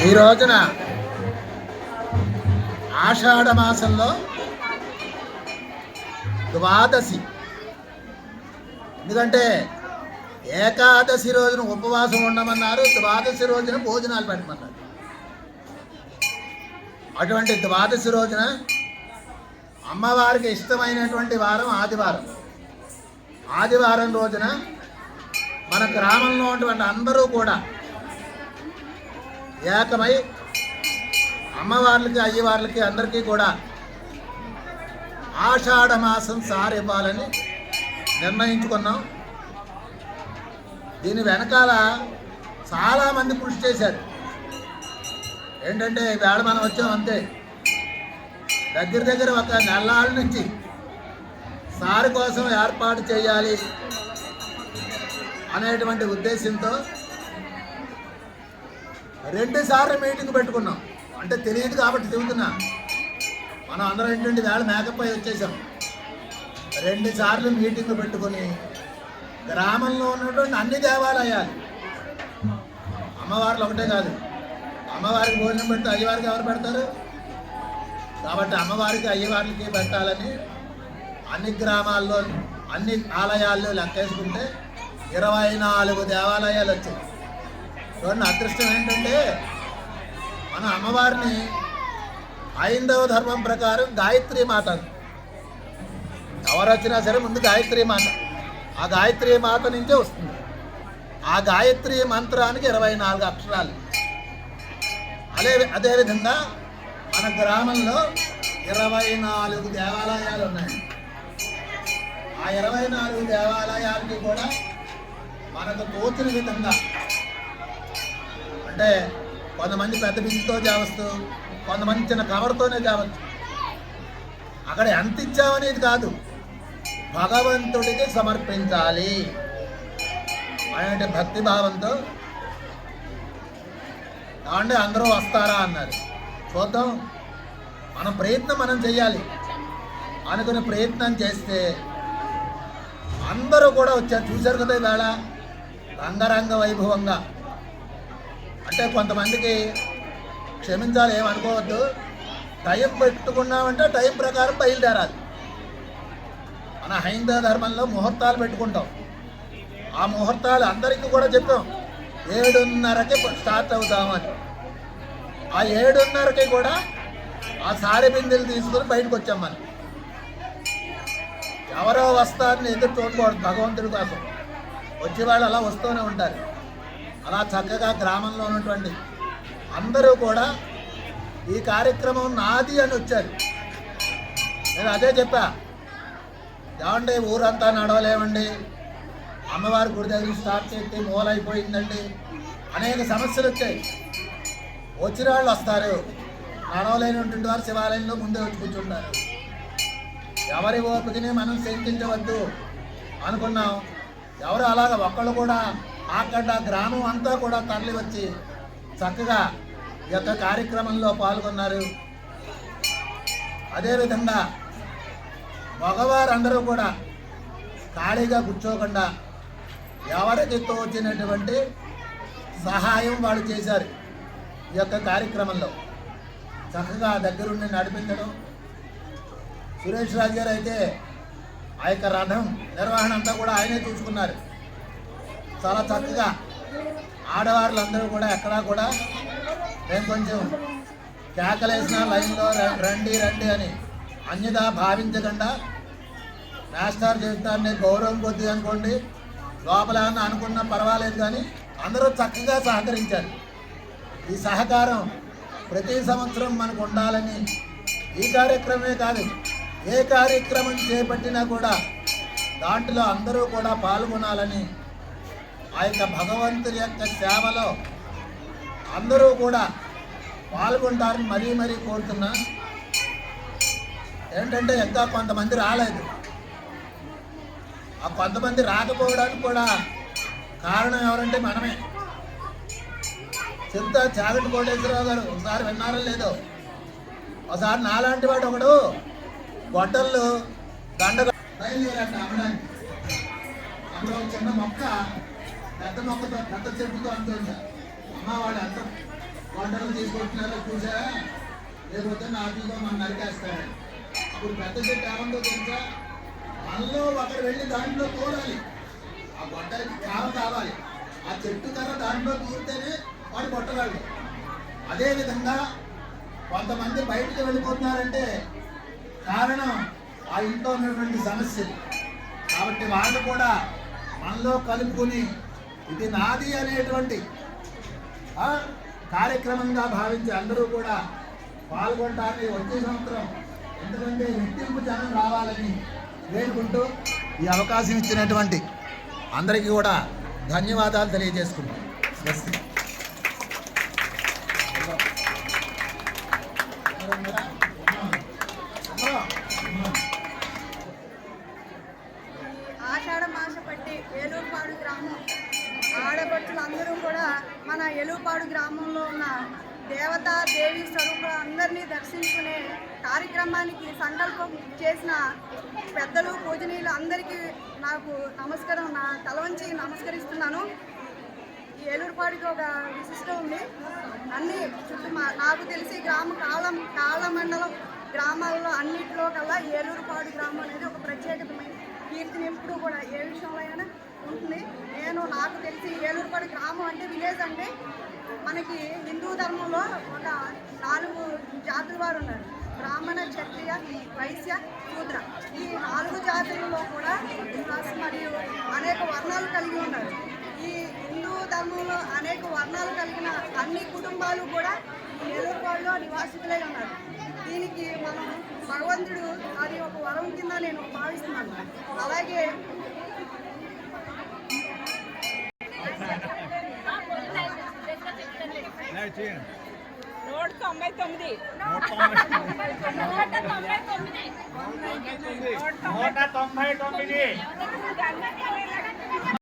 ఈ రోజున ఆషాఢ మాసంలో ద్వాదశి. ఎందుకంటే ఏకాదశి రోజున ఉపవాసం ఉండమన్నారు, ద్వాదశి రోజున భోజనాలు పెట్టమన్నారు. అటువంటి ద్వాదశి రోజున అమ్మవారికి ఇష్టమైనటువంటి వారం ఆదివారం. ఆదివారం రోజున మన గ్రామంలో ఉన్నటువంటి అందరూ కూడా ఏకమై అమ్మవార్లకి అయ్యవార్లకి అందరికీ కూడా ఆషాఢ మాసం సారి ఇవ్వాలని నిర్ణయించుకున్నాం. దీని వెనకాల చాలామంది కృషి చేశారు. ఏంటంటే వేళ మనం వచ్చాం అంతే, దగ్గర ఒక నెలాళ్ళ నుంచి సారి కోసం ఏర్పాటు చేయాలి అనేటువంటి ఉద్దేశంతో 2 సార్లు మీటింగ్ పెట్టుకున్నాం. అంటే తెలియదు కాబట్టి చెబుతున్నా, మనం అందరం ఏంటంటే వేళ మేకప్ అయి వచ్చేసాం. 2 సార్లు మీటింగ్ పెట్టుకొని గ్రామంలో ఉన్నటువంటి అన్ని దేవాలయాలు, అమ్మవార్లు ఒకటే కాదు, అమ్మవారికి భోజనం పెడితే అయ్యవారికి ఎవరు పెడతారు కాబట్టి అమ్మవారికి అయ్యవారికి పెట్టాలని అన్ని గ్రామాల్లో అన్ని ఆలయాల్లో లెక్కేసుకుంటే 24 దేవాలయాలు వచ్చాయి. చూడండి, అదృష్టం ఏంటంటే మన అమ్మవారిని హైందవ ధర్మం ప్రకారం గాయత్రి మాత, ఎవరు వచ్చినా సరే ముందు గాయత్రి మాత, ఆ గాయత్రి మాత నుంచే వస్తుంది. ఆ గాయత్రి మంత్రానికి 24 అక్షరాలు. అదేవిధంగా మన గ్రామంలో 24 దేవాలయాలు ఉన్నాయి. ఆ 24 దేవాలయాలకి కూడా మనకు తోచిన విధంగా, అంటే కొంతమంది పెద్ద బిందుతో చేవచ్చు, కొంతమంది చిన్న కవర్తోనే చేవచ్చు. అక్కడ ఎంత ఇచ్చామనేది కాదు, భగవంతుడికి సమర్పించాలి అనే భక్తి భావంతో. అంటే అందరూ వస్తారా అన్నారు. చూద్దాం, మన ప్రయత్నం మనం చేయాలి. అనుకునే ప్రయత్నం చేస్తే అందరూ కూడా వచ్చారు. చూశారు కదా ఇవాళ రంగరంగ వైభవంగా. అంటే కొంతమందికి క్షమించాలి, ఏమనుకోవద్దు, టైం పెట్టుకున్నామంటే టైం ప్రకారం బయలుదేరాలి. మన హైందవ ధర్మంలో ముహూర్తాలు పెట్టుకుంటాం. ఆ ముహూర్తాలు అందరికీ కూడా చెప్పాం, 7:30కి స్టార్ట్ అవుతామని. ఆ 7:30కి కూడా ఆ సారి బిందెలు తీసుకుని బయటకు వచ్చాం. మనం ఎవరో వస్తారని ఎదురు చూడకూడదు, భగవంతుడి కోసం వచ్చేవాళ్ళు అలా వస్తూనే ఉంటారు. అలా చక్కగా గ్రామంలో ఉన్నటువంటి అందరూ కూడా ఈ కార్యక్రమం నాది అని వచ్చారు. నేను అదే చెప్పా, ఏమండి ఊరంతా నడవలేమండి, అమ్మవారి గుడి దగ్గర స్టార్ట్ చేస్తే మూలైపోయిందండి, అనేక సమస్యలు వచ్చాయి. వచ్చిన వాళ్ళు వస్తారు, నడవలేనటువంటి వారు శివాలయంలో ముందే వచ్చి కూర్చుంటారు. ఎవరి ఓపికని మనం శంకించవద్దు అనుకున్నాం. ఎవరు అలాగ ఒక్కళ్ళు కూడా అక్కడ గ్రామం అంతా కూడా తరలి వచ్చి చక్కగా ఈ యొక్క కార్యక్రమంలో పాల్గొన్నారు. అదేవిధంగా మగవారందరూ కూడా ఖాళీగా కూర్చోకుండా ఎవరికి తోచినటువంటి సహాయం వాళ్ళు చేశారు. ఈ యొక్క కార్యక్రమంలో చక్కగా దగ్గరుండి నడిపించడం. సురేష్ రాజు గారు అయితే ఆ యొక్క రథం నిర్వహణ అంతా కూడా ఆయనే చూసుకున్నారు. చాలా చక్కగా ఆడవాళ్ళందరూ కూడా ఎక్కడా కూడా మేము కొంచెం కేకలేసిన లైన్లో రండి రండి అని అన్యదా భావించకుండా, మాస్టర్ చెప్తారని గౌరవం కొద్ది అనుకోండి, లోపల అనుకున్నా పర్వాలేదు, కానీ అందరూ చక్కగా సహకరించారు. ఈ సహకారం ప్రతి సంవత్సరం మనకు ఉండాలని, ఈ కార్యక్రమమే కాదు ఏ కార్యక్రమం చేపట్టినా కూడా దాంట్లో అందరూ కూడా పాల్గొనాలని, ఆ యొక్క భగవంతుని యొక్క సేవలో అందరూ కూడా పాల్గొంటారని మరీ కోరుతున్నా. ఏంటంటే ఇంకా కొంతమంది రాలేదు. ఆ కొంతమంది రాకపోవడానికి కూడా కారణం ఎవరంటే మనమే. చెప్తా, చాగంటి కోటేశ్వరరావు గారు ఒకసారి విన్నారో లేదో, ఒకసారి నాలాంటి వాడు ఒకడు గొడ్డళ్ళు దండగా బయలుదేరట అమ్మడానికి. అందులో చిన్న మొక్క పెద్ద మొక్కతో పెద్ద చెట్టుతో అంటుంది. అమ్మ వాళ్ళు ఎంత గొడ్డలు తీసుకొచ్చినారో చూసారా, లేకపోతే నాటితో మనం నరికేస్తారని. అప్పుడు పెద్ద చెట్టు ఏమందో తెలుసా, మనలో ఒకరు వెళ్ళి దాంట్లో తోడాలి, ఆ గొడ్డలకి కావ కావాలి, ఆ చెట్టు కర్ర దాంట్లో తూరితేనే వాడు కొట్టగలడు. అదేవిధంగా కొంతమంది బయటికి వెళ్ళిపోతున్నారంటే కారణం ఆ ఇంట్లో ఉన్నటువంటి సమస్యలు. కాబట్టి వాళ్ళు కూడా మనలో కలుపుకొని ఇది నాది అనేటువంటి కార్యక్రమంగా భావించి అందరూ కూడా పాల్గొంటారని వచ్చే సంవత్సరం, ఎందుకంటే రెట్టింపు జనం రావాలని వేడుకుంటూ ఈ అవకాశం ఇచ్చినటువంటి అందరికీ కూడా ధన్యవాదాలు తెలియజేసుకుంటాం. ఆషాఢ మాస పట్టి ఏలూరుపాడు గ్రామం ఆడపడుచులందరూ కూడా మన ఏలూరుపాడు గ్రామంలో ఉన్న దేవతా దేవి స్వరూపులు అందరినీ దర్శించుకునే కార్యక్రమానికి సంకల్పం చేసిన పెద్దలు పూజనీయులు అందరికీ నాకు నమస్కారం, నా తల వంచి నమస్కరిస్తున్నాను. ఈ ఏలూరుపాడుకి ఒక విశిష్టం ఉంది. అన్ని చుట్టూ నాకు తెలిసి కాళ్ళ మండలం గ్రామాల్లో అన్నింటిలో కల్లా ఏలూరుపాడు గ్రామం అనేది ఒక ప్రత్యేకతమైన కీర్తిని ఎప్పుడూ కూడా ఏ విషయంలో అయినా ఉంటుంది. నాకు తెలిసి ఏలూరుపాడు గ్రామం అంటే విలేజ్ అంటే మనకి హిందూ ధర్మంలో ఒక 4 జాతుల వారు ఉన్నారు. బ్రాహ్మణ, క్షత్రియ, వైశ్య, శూద్ర. ఈ 4 జాతులలో కూడా మరియు అనేక వర్ణాలు కలిగి ఉన్నారు. ఈ హిందూ ధర్మంలో అనేక వర్ణాలు కలిగిన అన్ని కుటుంబాలు కూడా ఏలూరుపాడులో నివాసితులై ఉన్నారు. దీనికి మనం భగవంతుడు అది ఒక వరం కింద నేను భావిస్తున్నాను. అలాగే రోడ్ 99 199